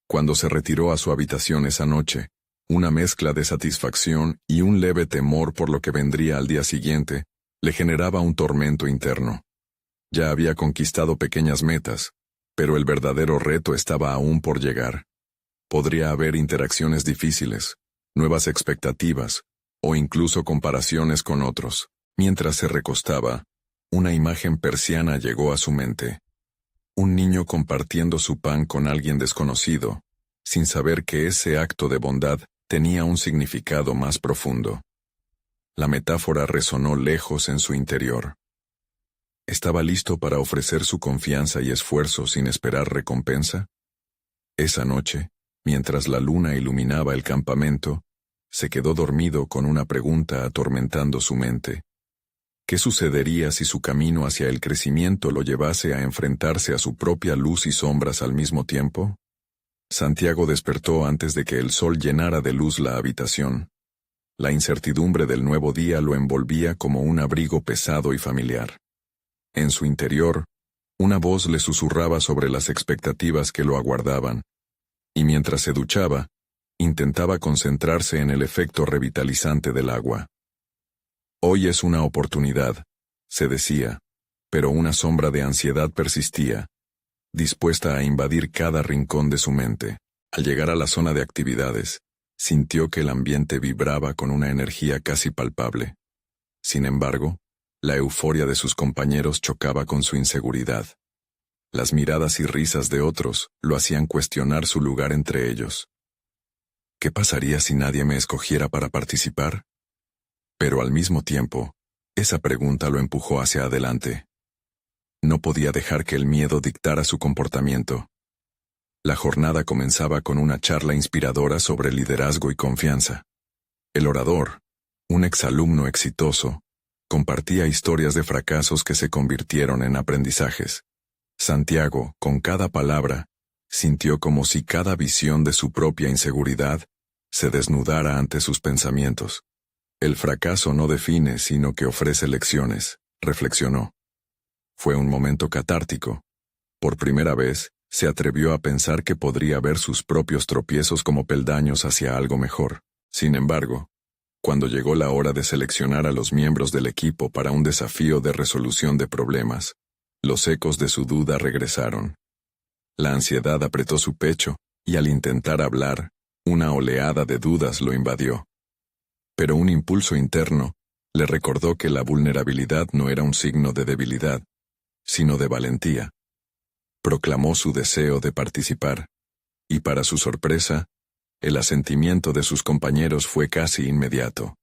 Cuando se retiró a su habitación esa noche, una mezcla de satisfacción y un leve temor por lo que vendría al día siguiente, le generaba un tormento interno. Ya había conquistado pequeñas metas, pero el verdadero reto estaba aún por llegar. Podría haber interacciones difíciles, nuevas expectativas, o incluso comparaciones con otros. Mientras se recostaba, una imagen persiana llegó a su mente. Un niño compartiendo su pan con alguien desconocido, sin saber que ese acto de bondad tenía un significado más profundo. La metáfora resonó lejos en su interior. ¿Estaba listo para ofrecer su confianza y esfuerzo sin esperar recompensa? Esa noche, mientras la luna iluminaba el campamento, se quedó dormido con una pregunta atormentando su mente. ¿Qué sucedería si su camino hacia el crecimiento lo llevase a enfrentarse a su propia luz y sombras al mismo tiempo? Santiago despertó antes de que el sol llenara de luz la habitación. La incertidumbre del nuevo día lo envolvía como un abrigo pesado y familiar. En su interior, una voz le susurraba sobre las expectativas que lo aguardaban, y mientras se duchaba, intentaba concentrarse en el efecto revitalizante del agua. Hoy es una oportunidad, se decía, pero una sombra de ansiedad persistía, dispuesta a invadir cada rincón de su mente. Al llegar a la zona de actividades, sintió que el ambiente vibraba con una energía casi palpable. Sin embargo, la euforia de sus compañeros chocaba con su inseguridad. Las miradas y risas de otros lo hacían cuestionar su lugar entre ellos. ¿Qué pasaría si nadie me escogiera para participar? Pero al mismo tiempo, esa pregunta lo empujó hacia adelante. No podía dejar que el miedo dictara su comportamiento. La jornada comenzaba con una charla inspiradora sobre liderazgo y confianza. El orador, un exalumno exitoso, compartía historias de fracasos que se convirtieron en aprendizajes. Santiago, con cada palabra, sintió como si cada visión de su propia inseguridad se desnudara ante sus pensamientos. El fracaso no define, sino que ofrece lecciones, reflexionó. Fue un momento catártico. Por primera vez, se atrevió a pensar que podría ver sus propios tropiezos como peldaños hacia algo mejor. Sin embargo, cuando llegó la hora de seleccionar a los miembros del equipo para un desafío de resolución de problemas, los ecos de su duda regresaron. La ansiedad apretó su pecho, y al intentar hablar, una oleada de dudas lo invadió. Pero un impulso interno le recordó que la vulnerabilidad no era un signo de debilidad, sino de valentía. Proclamó su deseo de participar, y para su sorpresa, el asentimiento de sus compañeros fue casi inmediato.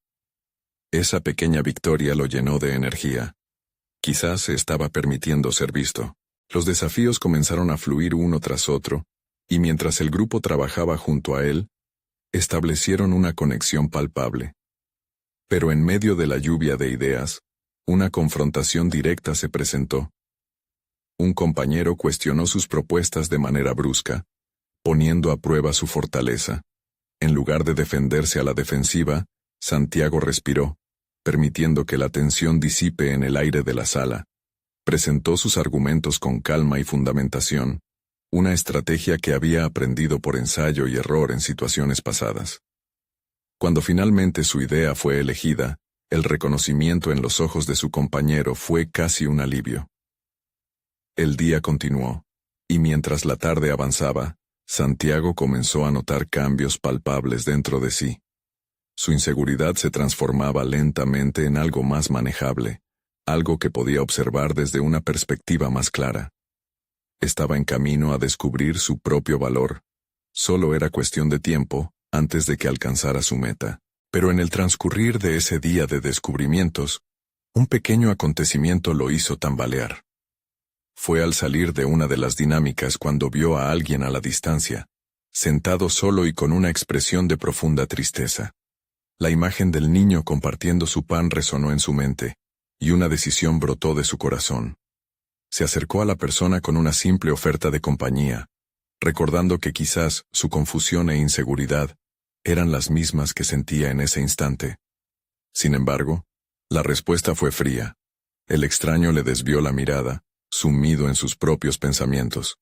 Esa pequeña victoria lo llenó de energía. Quizás se estaba permitiendo ser visto. Los desafíos comenzaron a fluir uno tras otro, y mientras el grupo trabajaba junto a él, establecieron una conexión palpable. Pero en medio de la lluvia de ideas, una confrontación directa se presentó. Un compañero cuestionó sus propuestas de manera brusca, poniendo a prueba su fortaleza. En lugar de defenderse a la defensiva, Santiago respiró, permitiendo que la tensión disipe en el aire de la sala. Presentó sus argumentos con calma y fundamentación, una estrategia que había aprendido por ensayo y error en situaciones pasadas. Cuando finalmente su idea fue elegida, el reconocimiento en los ojos de su compañero fue casi un alivio. El día continuó, y mientras la tarde avanzaba, Santiago comenzó a notar cambios palpables dentro de sí. Su inseguridad se transformaba lentamente en algo más manejable, algo que podía observar desde una perspectiva más clara. Estaba en camino a descubrir su propio valor. Solo era cuestión de tiempo antes de que alcanzara su meta. Pero en el transcurrir de ese día de descubrimientos, un pequeño acontecimiento lo hizo tambalear. Fue al salir de una de las dinámicas cuando vio a alguien a la distancia, sentado solo y con una expresión de profunda tristeza. La imagen del niño compartiendo su pan resonó en su mente, y una decisión brotó de su corazón. Se acercó a la persona con una simple oferta de compañía, recordando que quizás su confusión e inseguridad eran las mismas que sentía en ese instante. Sin embargo, la respuesta fue fría. El extraño le desvió la mirada, sumido en sus propios pensamientos.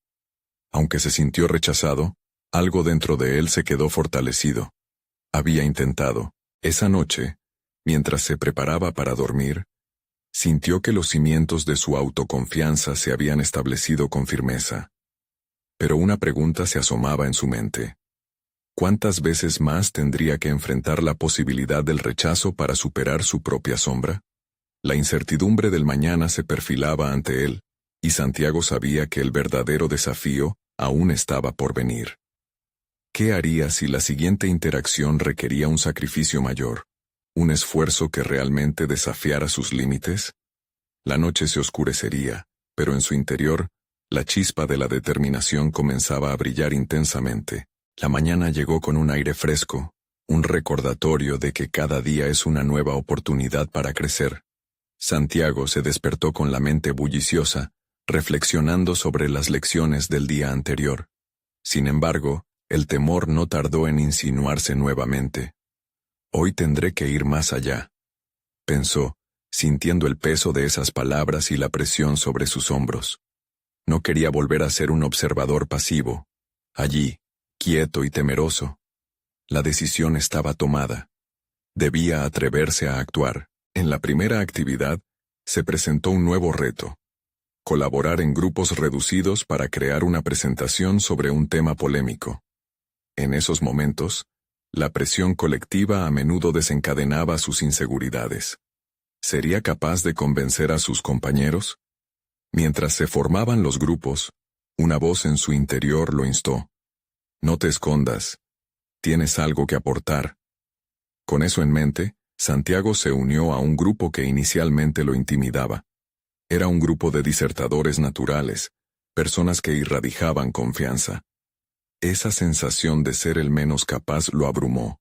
Aunque se sintió rechazado, algo dentro de él se quedó fortalecido. Había intentado. Esa noche, mientras se preparaba para dormir, sintió que los cimientos de su autoconfianza se habían establecido con firmeza. Pero una pregunta se asomaba en su mente. ¿Cuántas veces más tendría que enfrentar la posibilidad del rechazo para superar su propia sombra? La incertidumbre del mañana se perfilaba ante él, y Santiago sabía que el verdadero desafío aún estaba por venir. ¿Qué haría si la siguiente interacción requería un sacrificio mayor? ¿Un esfuerzo que realmente desafiara sus límites? La noche se oscurecería, pero en su interior, la chispa de la determinación comenzaba a brillar intensamente. La mañana llegó con un aire fresco, un recordatorio de que cada día es una nueva oportunidad para crecer. Santiago se despertó con la mente bulliciosa, reflexionando sobre las lecciones del día anterior. Sin embargo, el temor no tardó en insinuarse nuevamente. Hoy tendré que ir más allá, pensó, sintiendo el peso de esas palabras y la presión sobre sus hombros. No quería volver a ser un observador pasivo, allí, quieto y temeroso. La decisión estaba tomada. Debía atreverse a actuar. En la primera actividad, se presentó un nuevo reto: colaborar en grupos reducidos para crear una presentación sobre un tema polémico. En esos momentos, la presión colectiva a menudo desencadenaba sus inseguridades. ¿Sería capaz de convencer a sus compañeros? Mientras se formaban los grupos, una voz en su interior lo instó. No te escondas. Tienes algo que aportar. Con eso en mente, Santiago se unió a un grupo que inicialmente lo intimidaba. Era un grupo de disertadores naturales, personas que irradiaban confianza. Esa sensación de ser el menos capaz lo abrumó,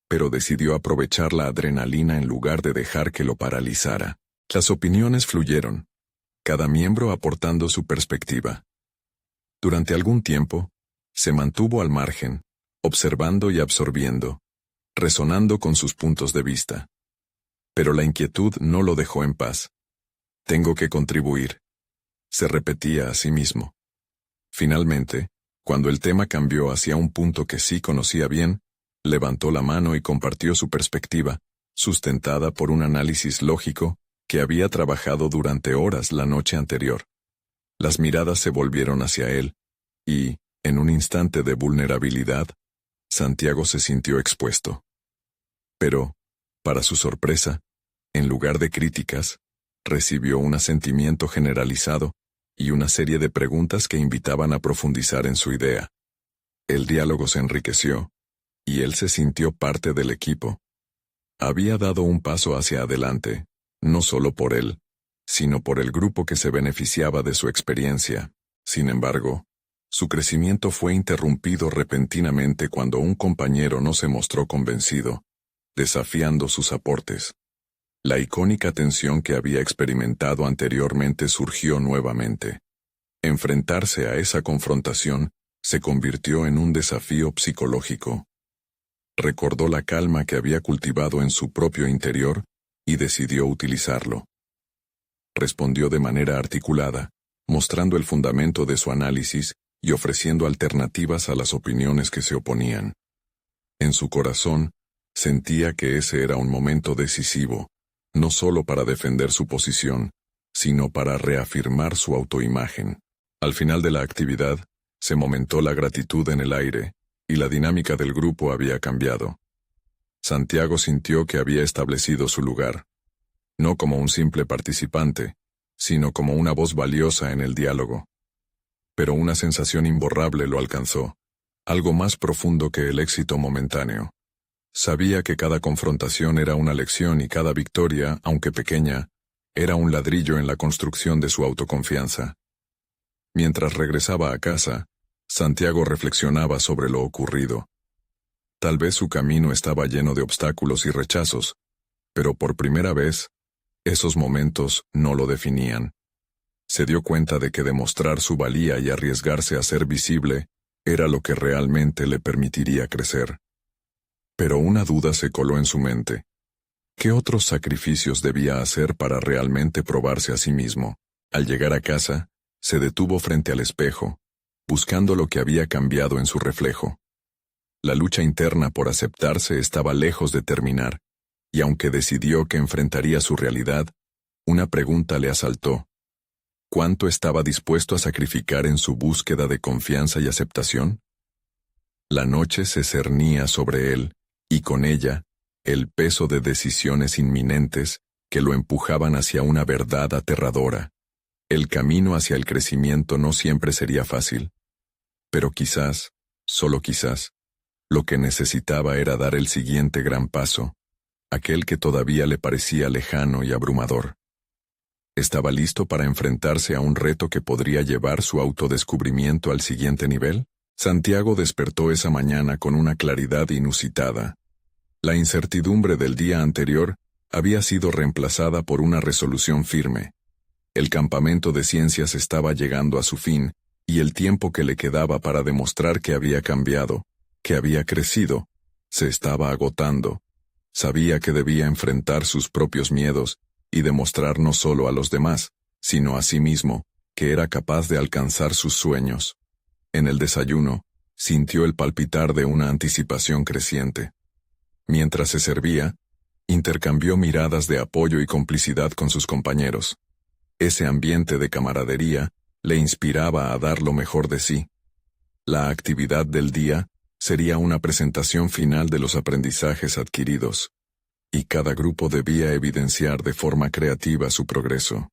pero decidió aprovechar la adrenalina en lugar de dejar que lo paralizara. Las opiniones fluyeron, cada miembro aportando su perspectiva. Durante algún tiempo, se mantuvo al margen, observando y absorbiendo, resonando con sus puntos de vista. Pero la inquietud no lo dejó en paz. Tengo que contribuir, se repetía a sí mismo. Finalmente, cuando el tema cambió hacia un punto que sí conocía bien, levantó la mano y compartió su perspectiva, sustentada por un análisis lógico que había trabajado durante horas la noche anterior. Las miradas se volvieron hacia él, y, en un instante de vulnerabilidad, Santiago se sintió expuesto. Pero, para su sorpresa, en lugar de críticas, recibió un asentimiento generalizado y una serie de preguntas que invitaban a profundizar en su idea. El diálogo se enriqueció, y él se sintió parte del equipo. Había dado un paso hacia adelante, no solo por él, sino por el grupo que se beneficiaba de su experiencia. Sin embargo, su crecimiento fue interrumpido repentinamente cuando un compañero no se mostró convencido, desafiando sus aportes. La icónica tensión que había experimentado anteriormente surgió nuevamente. Enfrentarse a esa confrontación se convirtió en un desafío psicológico. Recordó la calma que había cultivado en su propio interior y decidió utilizarlo. Respondió de manera articulada, mostrando el fundamento de su análisis y ofreciendo alternativas a las opiniones que se oponían. En su corazón, sentía que ese era un momento decisivo, no solo para defender su posición, sino para reafirmar su autoimagen. Al final de la actividad, se momentó la gratitud en el aire, y la dinámica del grupo había cambiado. Santiago sintió que había establecido su lugar, no como un simple participante, sino como una voz valiosa en el diálogo. Pero una sensación imborrable lo alcanzó, algo más profundo que el éxito momentáneo. Sabía que cada confrontación era una lección y cada victoria, aunque pequeña, era un ladrillo en la construcción de su autoconfianza. Mientras regresaba a casa, Santiago reflexionaba sobre lo ocurrido. Tal vez su camino estaba lleno de obstáculos y rechazos, pero por primera vez, esos momentos no lo definían. Se dio cuenta de que demostrar su valía y arriesgarse a ser visible era lo que realmente le permitiría crecer. Pero una duda se coló en su mente. ¿Qué otros sacrificios debía hacer para realmente probarse a sí mismo? Al llegar a casa, se detuvo frente al espejo, buscando lo que había cambiado en su reflejo. La lucha interna por aceptarse estaba lejos de terminar, y aunque decidió que enfrentaría su realidad, una pregunta le asaltó. ¿Cuánto estaba dispuesto a sacrificar en su búsqueda de confianza y aceptación? La noche se cernía sobre él, y con ella, el peso de decisiones inminentes que lo empujaban hacia una verdad aterradora. El camino hacia el crecimiento no siempre sería fácil. Pero quizás, solo quizás, lo que necesitaba era dar el siguiente gran paso, aquel que todavía le parecía lejano y abrumador. ¿Estaba listo para enfrentarse a un reto que podría llevar su autodescubrimiento al siguiente nivel? Santiago despertó esa mañana con una claridad inusitada. La incertidumbre del día anterior había sido reemplazada por una resolución firme. El campamento de ciencias estaba llegando a su fin, y el tiempo que le quedaba para demostrar que había cambiado, que había crecido, se estaba agotando. Sabía que debía enfrentar sus propios miedos y demostrar no solo a los demás, sino a sí mismo, que era capaz de alcanzar sus sueños. En el desayuno, sintió el palpitar de una anticipación creciente. Mientras se servía, intercambió miradas de apoyo y complicidad con sus compañeros. Ese ambiente de camaradería le inspiraba a dar lo mejor de sí. La actividad del día sería una presentación final de los aprendizajes adquiridos, y cada grupo debía evidenciar de forma creativa su progreso.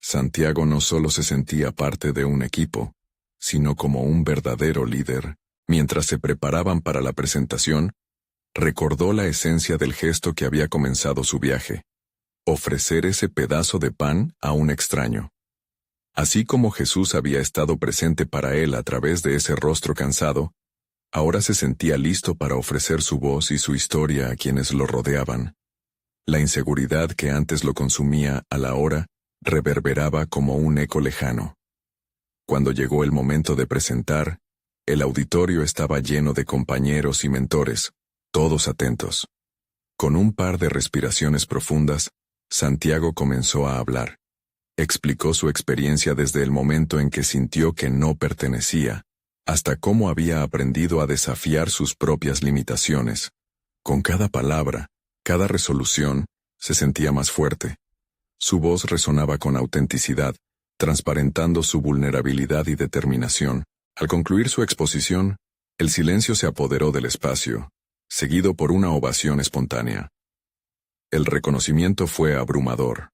Santiago no solo se sentía parte de un equipo, sino como un verdadero líder. Mientras se preparaban para la presentación, recordó la esencia del gesto que había comenzado su viaje: ofrecer ese pedazo de pan a un extraño. Así como Jesús había estado presente para él a través de ese rostro cansado, ahora se sentía listo para ofrecer su voz y su historia a quienes lo rodeaban. La inseguridad que antes lo consumía a la hora reverberaba como un eco lejano. Cuando llegó el momento de presentar, el auditorio estaba lleno de compañeros y mentores, todos atentos. Con un par de respiraciones profundas, Santiago comenzó a hablar. Explicó su experiencia desde el momento en que sintió que no pertenecía, hasta cómo había aprendido a desafiar sus propias limitaciones. Con cada palabra, cada resolución, se sentía más fuerte. Su voz resonaba con autenticidad, transparentando su vulnerabilidad y determinación. Al concluir su exposición, el silencio se apoderó del espacio, seguido por una ovación espontánea. El reconocimiento fue abrumador.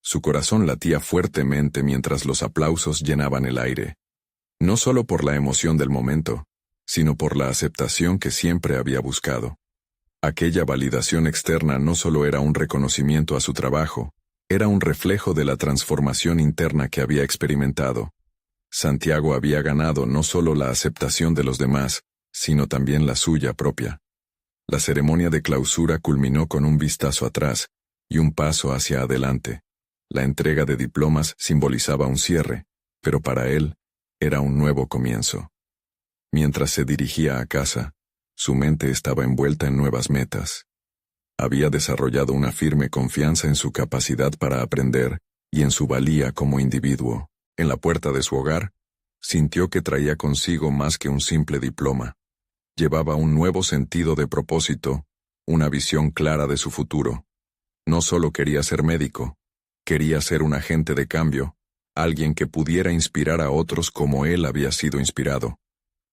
Su corazón latía fuertemente mientras los aplausos llenaban el aire. No solo por la emoción del momento, sino por la aceptación que siempre había buscado. Aquella validación externa no solo era un reconocimiento a su trabajo, era un reflejo de la transformación interna que había experimentado. Santiago había ganado no solo la aceptación de los demás, sino también la suya propia. La ceremonia de clausura culminó con un vistazo atrás y un paso hacia adelante. La entrega de diplomas simbolizaba un cierre, pero para él era un nuevo comienzo. Mientras se dirigía a casa, su mente estaba envuelta en nuevas metas. Había desarrollado una firme confianza en su capacidad para aprender y en su valía como individuo. En la puerta de su hogar, sintió que traía consigo más que un simple diploma. Llevaba un nuevo sentido de propósito, una visión clara de su futuro. No solo quería ser médico, quería ser un agente de cambio, alguien que pudiera inspirar a otros como él había sido inspirado.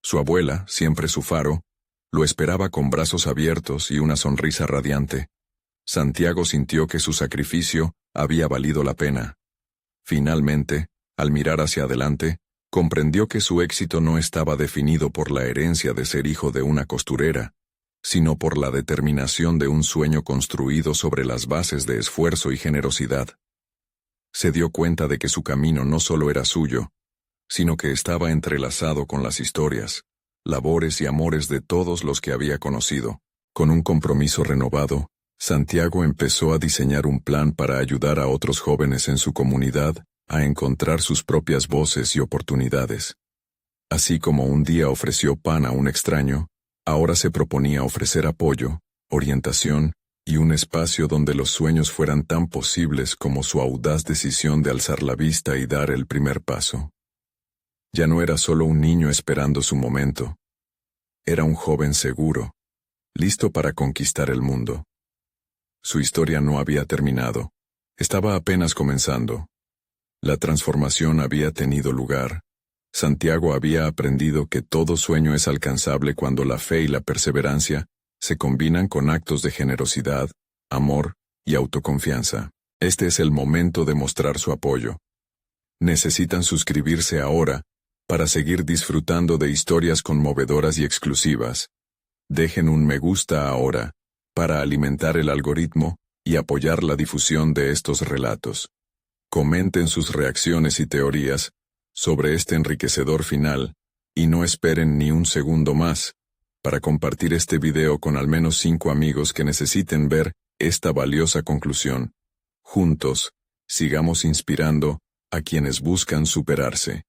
Su abuela, siempre su faro, lo esperaba con brazos abiertos y una sonrisa radiante. Santiago sintió que su sacrificio había valido la pena. Finalmente, al mirar hacia adelante, comprendió que su éxito no estaba definido por la herencia de ser hijo de una costurera, sino por la determinación de un sueño construido sobre las bases de esfuerzo y generosidad. Se dio cuenta de que su camino no solo era suyo, sino que estaba entrelazado con las historias, labores y amores de todos los que había conocido. Con un compromiso renovado, Santiago empezó a diseñar un plan para ayudar a otros jóvenes en su comunidad a encontrar sus propias voces y oportunidades. Así como un día ofreció pan a un extraño, ahora se proponía ofrecer apoyo, orientación y un espacio donde los sueños fueran tan posibles como su audaz decisión de alzar la vista y dar el primer paso. Ya no era solo un niño esperando su momento. Era un joven seguro, listo para conquistar el mundo. Su historia no había terminado. Estaba apenas comenzando. La transformación había tenido lugar. Santiago había aprendido que todo sueño es alcanzable cuando la fe y la perseverancia se combinan con actos de generosidad, amor y autoconfianza. Este es el momento de mostrar su apoyo. Necesitan suscribirse ahora para seguir disfrutando de historias conmovedoras y exclusivas. Dejen un me gusta ahora para alimentar el algoritmo y apoyar la difusión de estos relatos. Comenten sus reacciones y teorías sobre este enriquecedor final y no esperen ni un segundo más para compartir este video con al menos 5 amigos que necesiten ver esta valiosa conclusión. Juntos, sigamos inspirando a quienes buscan superarse.